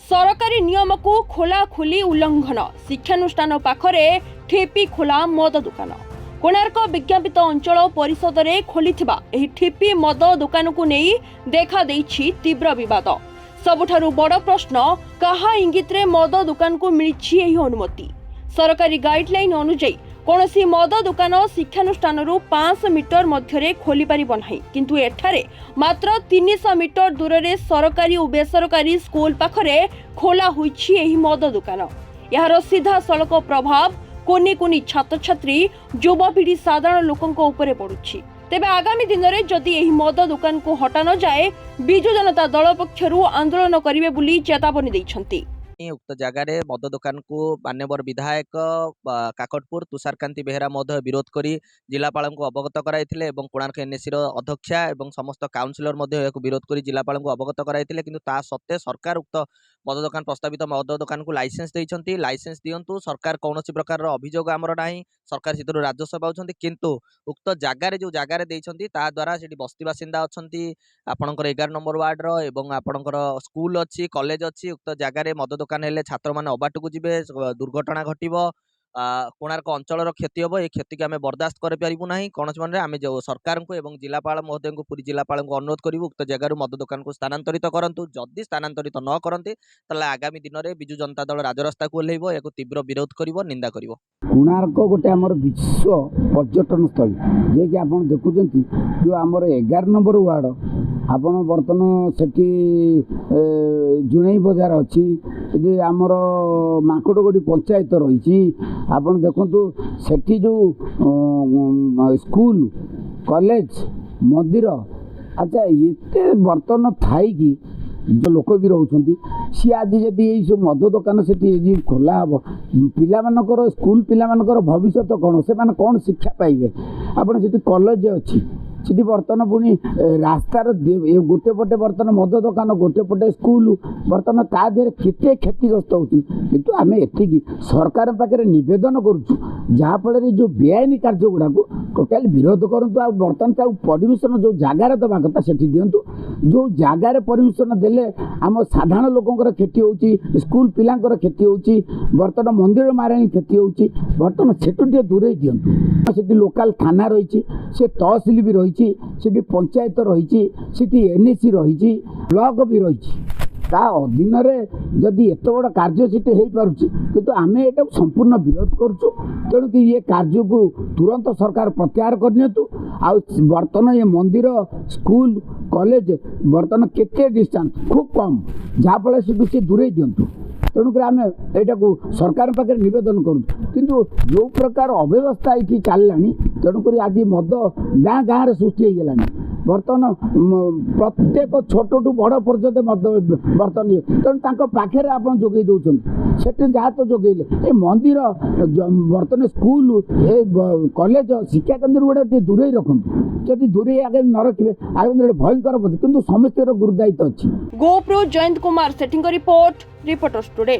सरकारी नियम को खोलाखोली उल्लंघन शिक्षानुष्ठान पाखरे ठेपी खोला मद दुकान कोणार्क विज्ञापित अंचल परिषद में खोली ठेपी मद दुकान को नहीं देखा देछि तीव्र विवाद। सबुठारु बड़ प्रश्न कहा इंगित रे मद दुकान को मिली अनुमति। सरकारी गाइडलाइन अनुଯାयी कौनसी मद दुकान शिक्षानुष्ठान 500 मीटर मध्य खोली पारिब नाही, किंतु एठारे मात्र 300 मीटर दूर रे सरकारी और बेसरकारी स्कूल पाखरे खोला होईछि एही मद दुकान। यार सीधा सड़क प्रभाव कोनी कोनी छात्र छात्री युवपीढ़ी साधारण लोकंक उपरे पड़ुछि। तेबे आगामी दिन में जदि एही मद दुकान को हटा न जाए बिजु जनता दल पक्षरु आंदोलन करिवे बुली चेतावनी दैछन्ति। उक्त जगार मद दुकान को मान्यवर विधायक काकटपुर तुषारकांति बेहेरा विरोध करी जिलापाल को अवगत कराइथिले एवं कोणार्क एनएससी अध्यक्षा एवं समस्त काउंसिलर विरोध करी जिलापाल को अवगत कराइथिले, किंतु ता सत्ते सरकार उक्त मद दुकान प्रस्तावित मद दुकान को लाइसेंस देइछन्ति। लाइसेंस दियंतु, सरकार कौनसी प्रकार अभियोग आमर नाही, सरकार सितरु राजस्व पाउछन्ति, किंतु उक्त जगार जो जगार देइछन्ति ता द्वारा सेठी बस्ती बासिंदा अछन्ति आपणकर 11 नंबर वार्ड रो एवं आपणकर स्कूल अछि कॉलेज अछि। उक्त जगार मद दुकान हेले छात्र माने अबाट को जिवे, दुर्घटना घटिबो, कोणार्क अंचल क्षति हम। ये क्षति को आम बर्दाश्त करूँ ना। कौन मन आम जो सरकार को एवं जिलापाल महोदय को पुरी जिलापाल को अनुरोध करूँ उक्त जगार मद दुकान को स्थानांतरित करूँ। जदि स्थानांतरित न करते आगामी दिन में बिजु जनता दल राजरास्ता को ओह्लैब, या तीव्र विरोध कर निंदा कर। कोणार्क गोटे आमर विश्व पर्यटन स्थल जे कि आप देखुं जो आमर 11 नंबर वार्ड आपण बर्तमान सेठी जुणई बजार अच्छी आमर माकड़गोड़ी पंचायत रही आपण देखु सेठी जो स्कूल कॉलेज मंदिर अच्छा ये बर्तमान थाई कि जो लोक भी रोचे सी आज जदि ये सब मद दुकान से खोला हम पिलामानकर स्कूल पिलामानकर भविष्य कौन से माने कौन शिक्षा पाइबे। आपण से कॉलेज अच्छी सीटी बर्तमान पुणी रास्तार गोटे पटे बर्तमान मद दुकान गोटे पटे स्कूल बर्तमान ता देहरे केते क्षतिग्रस्त होती, किंतु आम एठिकी सरकार पाखे नवेदन करुचु जहाँफल जो बेआईन कार्य गुड़ाक टोटाल विरोध करूँ। आ बर्तमान परमिशन जो जगार दवा कथा से दिंतु, जो जगार परमिशन देले आम साधारण लोकंर क्षति होची, स्कूल पिलांकर क्षति होची, बर्तमान मंदिर माराणी क्षति होची, बर्तमान सेठु टे दूरे दिंतु। से लोकाल थाना रही से तहसिल भी रही पंचायत रही एनएससी रही ब्लॉक भी रही अधीन जदि एत बड़ कार्य से हो पार्टी, किंतु आम यहाँ संपूर्ण विरोध करुँ। तेणु कि ये कार्य को तुरंत सरकार प्रत्याहार करनी। बर्तमान ये मंदिर स्कूल कॉलेज बर्तमान केते डिस्टेंस खूब कम जहाँफल से दूरे दिंतु। तेणुक आम यहाँ को सरकार पाखे नवेदन करूँ, किंतु जो प्रकार अव्यवस्था ये चलला तेणुक आज मद गाँ गाँव में सृष्टि होगा। बर्तमान प्रत्येक छोट टू बड़ पर्यंत मद बर्तमान तेणु पाखे आप जोगे दौरान से जहाँ तो जोगेले ये मंदिर बर्तमान स्कूल ए कॉलेज शिक्षा केन्द्र गुड़ा दूरे रखु। जदि दूरे आगे न रखिए आगे भयंकर किंतु समस्त गुरुदायित्व अच्छी। गोप्रो जयंत कुमार सेठिंग रिपोर्ट रिपोर्टर्स टुडे।